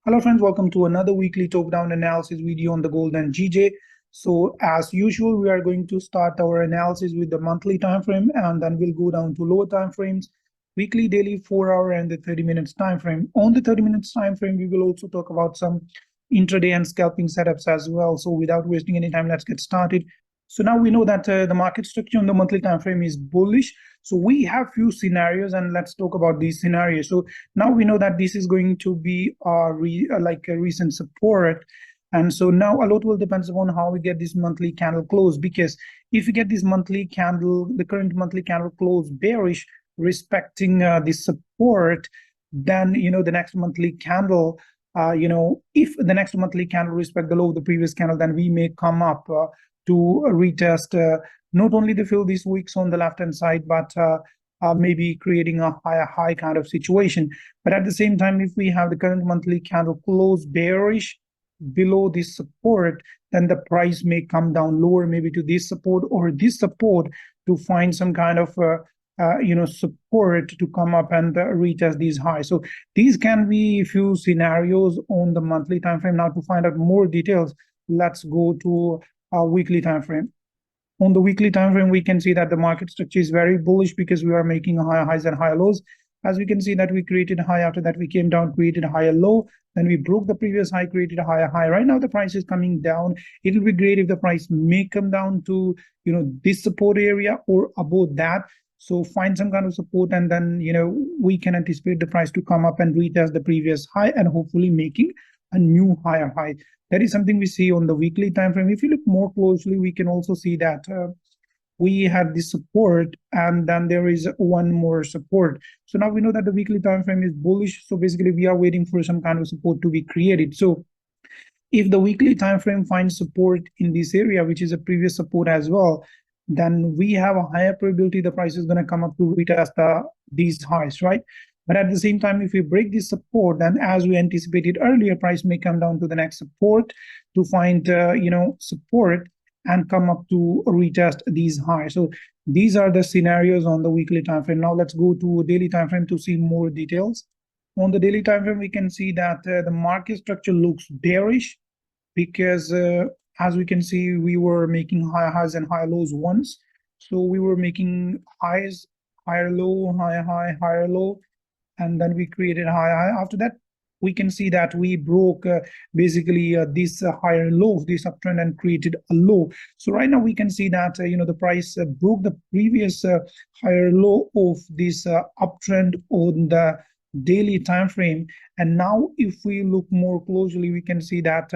Hello friends, welcome to another weekly top-down analysis video on the gold and GJ. So as usual, we are going to start our analysis with the monthly time frame, and then we'll go down to lower time frames, weekly, daily, 4-hour, and the 30 minutes time frame. On the 30 minutes time frame, we will also talk about some intraday and scalping setups as well. So without wasting any time, let's get started. So now we know that the market structure on the monthly time frame is bullish. So we have few scenarios, and let's talk about these scenarios. So now we know that this is going to be like a recent support, and so now a lot will depends upon how we get this monthly candle close, because if we get this monthly candle, the current monthly candle close bearish, respecting this support, then the next monthly candle, if the next monthly candle respect the low of the previous candle, then we may come up to retest not only the fill these weeks on the left hand side, but maybe creating a higher high kind of situation. But at the same time, if we have the current monthly candle close bearish below this support, then the price may come down lower, maybe to this support or this support, to find some kind of support to come up and retest these highs. So these can be a few scenarios on the monthly time frame. Now to find out more details, let's go to a weekly time frame. On the weekly time frame, we can see that the market structure is very bullish, because we are making higher highs and higher lows. As we can see that we created a high, after that we came down, created a higher low, then we broke the previous high, created a higher high. Right now the price is coming down. It will be great if the price may come down to this support area or above that. So find some kind of support, and then we can anticipate the price to come up and retest the previous high, and hopefully making a new higher high. That is something we see on the weekly time frame. If you look more closely, we can also see that we have this support, and then there is one more support. So now we know that the weekly time frame is bullish. So basically we are waiting for some kind of support to be created. So if the weekly time frame finds support in this area, which is a previous support as well, then we have a higher probability the price is going to come up to retest these highs, right? But at the same time, if we break this support, then as we anticipated earlier, price may come down to the next support to find support and come up to retest these highs. So these are the scenarios on the weekly time frame. Now let's go to a daily time frame to see more details. On the daily time frame, we can see that the market structure looks bearish, because as we can see, we were making higher highs and higher lows once. So we were making highs, higher low, higher high, higher low, and then we created a high high. After that, we can see that we broke basically this higher low of this uptrend and created a low. So right now we can see that the price broke the previous higher low of this uptrend on the daily time frame. And now if we look more closely, we can see that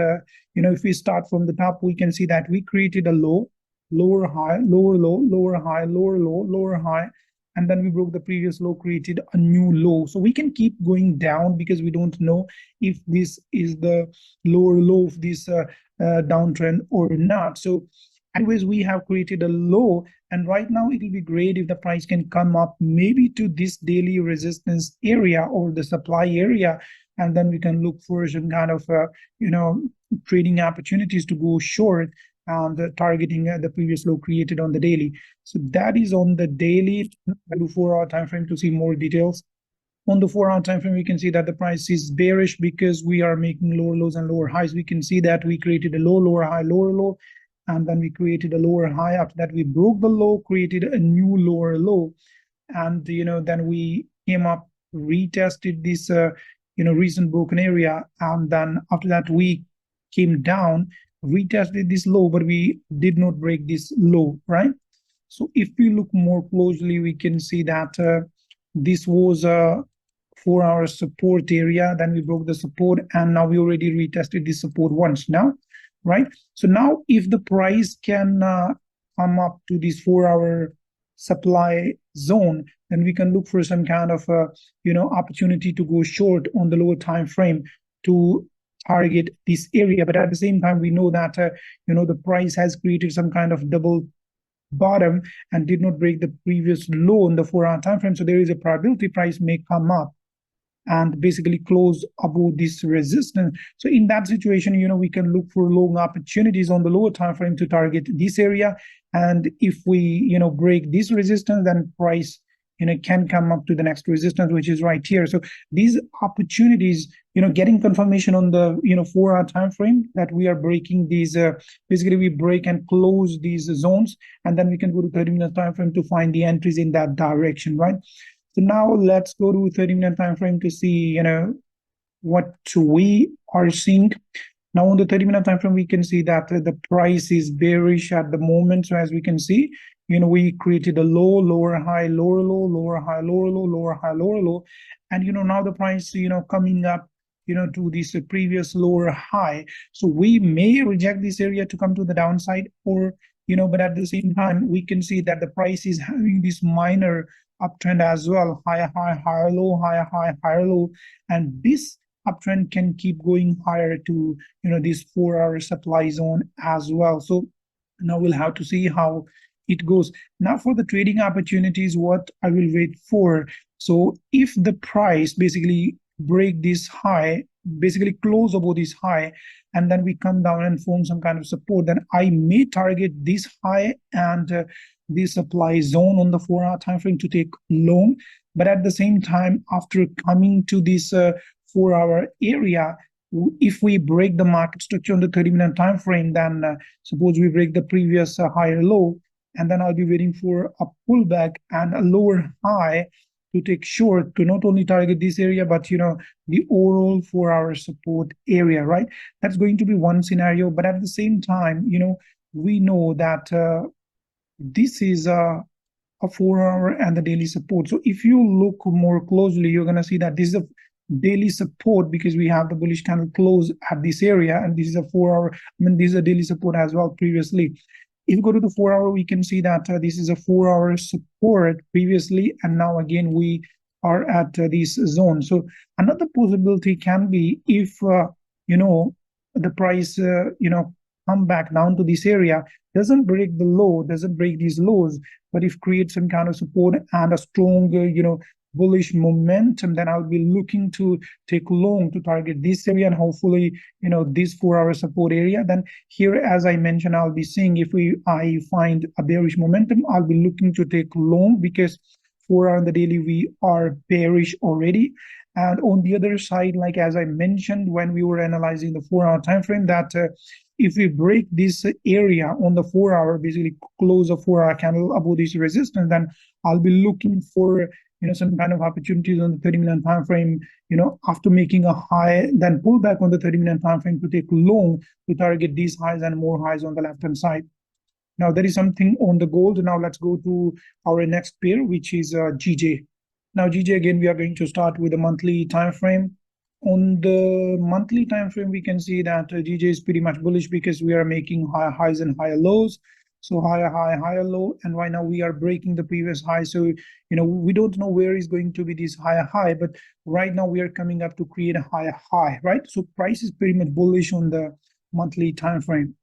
if we start from the top, we can see that we created a low, lower high, lower low, lower high, lower low, lower high, and then we broke the previous low, created a new low. So we can keep going down, because we don't know if this is the lower low of this downtrend or not. So anyways, we have created a low, and right now it will be great if the price can come up maybe to this daily resistance area or the supply area, and then we can look for some kind of trading opportunities to go short, and targeting the previous low created on the daily. So that is on the daily. I do 4-hour time frame to see more details. On the 4-hour time frame, we can see that the price is bearish, because we are making lower lows and lower highs. We can see that we created a low, lower high, lower low, and then we created a lower high. After that, we broke the low, created a new lower low, and then we came up, retested this recent broken area, and then after that we came down, retested this low, but we did not break this low, right? So if we look more closely, we can see that this was a 4-hour support area. Then we broke the support, and now we already retested this support once now, right? So now if the price can come up to this 4-hour supply zone, then we can look for some kind of opportunity to go short on the lower time frame to target this area. But at the same time, we know that the price has created some kind of double bottom and did not break the previous low on the 4-hour time frame. So there is a probability price may come up and basically close above this resistance. So in that situation, we can look for long opportunities on the lower time frame to target this area. And if we break this resistance, then price can come up to the next resistance, which is right here. So these opportunities, getting confirmation on the 4-hour time frame that we are breaking these, basically we break and close these zones, and then we can go to 30-minute time frame to find the entries in that direction, right? So now let's go to 30-minute time frame to see what we are seeing. Now on the 30-minute time frame, we can see that the price is bearish at the moment. So as we can see, we created a low, lower high, lower low, lower high, lower low, lower high, lower low, and now the price coming up to this previous lower high. So we may reject this area to come to the downside, or but at the same time we can see that the price is having this minor uptrend as well, higher high, higher low, higher high, higher low, and this uptrend can keep going higher to this 4-hour supply zone as well. So now we'll have to see how it goes. Now for the trading opportunities, what I will wait for. So if the price basically break this high, basically close above this high, and then we come down and form some kind of support, then I may target this high and this supply zone on the 4-hour time frame to take long. But at the same time, after coming to this 4-hour area, if we break the market structure on the 30-minute time frame, then suppose we break the previous higher low, and then I'll be waiting for a pullback and a lower high to take short, to not only target this area, but the overall 4-hour support area, right? That's going to be one scenario. But at the same time, we know that this is a 4-hour and the daily support. So if you look more closely, you're going to see that this is a daily support, because we have the bullish candle close at this area, and this is a 4-hour. This is a daily support as well previously. If you go to the 4-hour, we can see that this is a 4-hour support previously, and now again we are at this zone. So another possibility can be if the price come back down to this area, doesn't break the low, doesn't break these lows, but if creates some kind of support and a strong bullish momentum, then I'll be looking to take long to target this area, and hopefully this 4-hour support area. Then here, as I mentioned, I'll be seeing if I find a bearish momentum, I'll be looking to take long, because 4-hour on the daily we are bearish already. And on the other side, like as I mentioned when we were analyzing the 4-hour time frame, that if we break this area on the 4-hour, basically close a 4-hour candle above this resistance, then I'll be looking for some kind of opportunities on the 30-minute time frame, after making a high, then pull back on the 30-minute time frame to take long to target these highs and more highs on the left hand side. Now there is something on the gold. Now let's go to our next pair, which is GJ. Now GJ, again, we are going to start with the monthly time frame. On the monthly time frame, we can see that GJ is pretty much bullish, because we are making higher highs and higher lows. So higher high, higher low, and right now we are breaking the previous high. So we don't know where is going to be this higher high, but right now we are coming up to create a higher high, right? So price is pretty much bullish on the monthly time frame.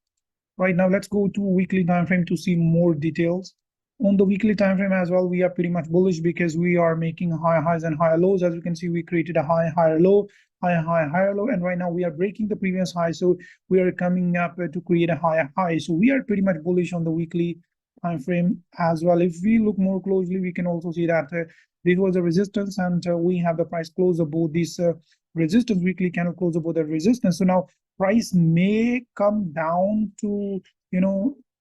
Right now, let's go to weekly time frame to see more details. On the weekly time frame as well, we are pretty much bullish, because we are making higher highs and higher lows. As you can see, we created a high, higher low, higher high, higher low, and right now we are breaking the previous high. So we are coming up to create a higher high. So we are pretty much bullish on the weekly time frame as well. If we look more closely, we can also see that this was a resistance, and we have the price close above this resistance, weekly candle close above the resistance. So now price may come down to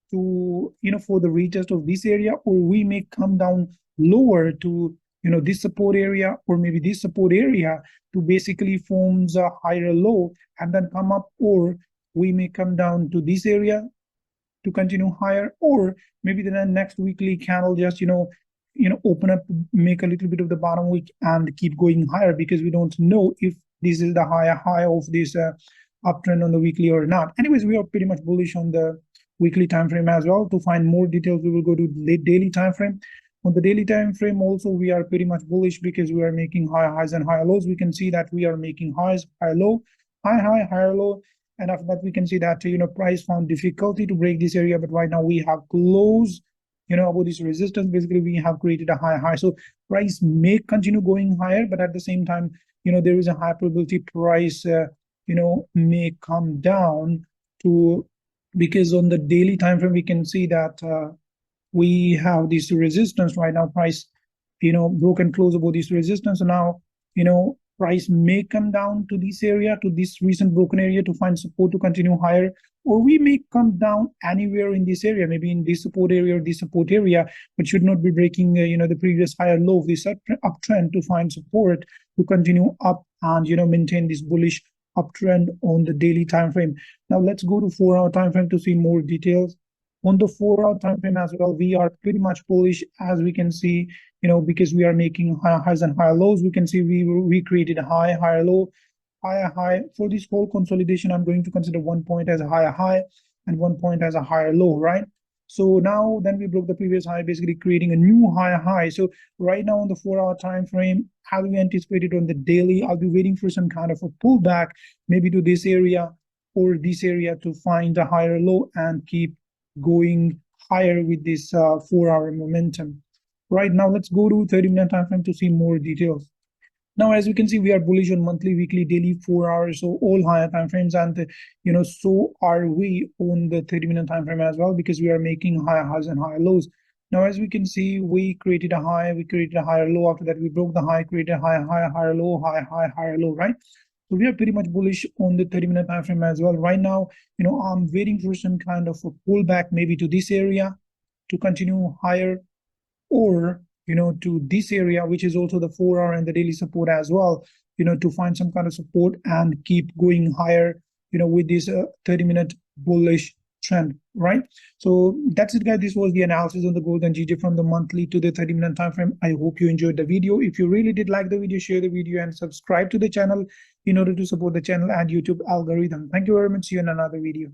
for the retest of this area, or we may come down lower to this support area, or maybe this support area, to basically forms a higher low and then come up, or we may come down to this area to continue higher, or maybe the next weekly candle just open up, make a little bit of the bottom wick and keep going higher, because we don't know if this is the higher high of this uptrend on the weekly or not. Anyways, we are pretty much bullish on the weekly time frame as well. To find more details, we will go to the daily time frame. On the daily time frame also, we are pretty much bullish, because we are making higher highs and higher lows. We can see that we are making highs, higher low, high high, higher low, and after that we can see that price found difficulty to break this area, but right now we have closed about this resistance. Basically we have created a high high. So price may continue going higher, but at the same time there is a high probability price may come down to, because on the daily time frame we can see that we have this resistance right now. Price broke and close above this resistance. So now, price may come down to this area, to this recent broken area, to find support to continue higher, or we may come down anywhere in this area, maybe in this support area or this support area, but should not be breaking the previous higher low of this uptrend to find support to continue up and maintain this bullish uptrend on the daily time frame. Now let's go to 4-hour time frame to see more details. On the 4-hour time frame as well, we are pretty much bullish, as we can see, because we are making higher highs and higher lows. We can see we created a high, higher low, higher high. For this whole consolidation, I'm going to consider one point as a higher high and one point as a higher low, right? So now then we broke the previous high, basically creating a new higher high. So right now on the 4-hour time frame, as we anticipated on the daily, I'll be waiting for some kind of a pullback, maybe to this area or this area, to find a higher low and keep going higher with this 4-hour momentum. Right now, let's go to 30-minute time frame to see more details. Now, as you can see, we are bullish on monthly, weekly, daily, 4 hours, so all higher time frames, and so are we on the 30-minute time frame as well, because we are making higher highs and higher lows. Now, as we can see, we created a high, we created a higher low. After that, we broke the high, created a high, higher low, high, higher low, right? So we are pretty much bullish on the 30-minute time frame as well. Right now, I'm waiting for some kind of a pullback, maybe to this area to continue higher, or to this area, which is also the 4-hour and the daily support as well, to find some kind of support and keep going higher, with this 30-minute bullish trend, right? So that's it, guys. This was the analysis on the gold and GJ from the monthly to the 30-minute time frame. I hope you enjoyed the video. If you really did like the video, share the video and subscribe to the channel in order to support the channel and YouTube algorithm. Thank you very much. See you in another video.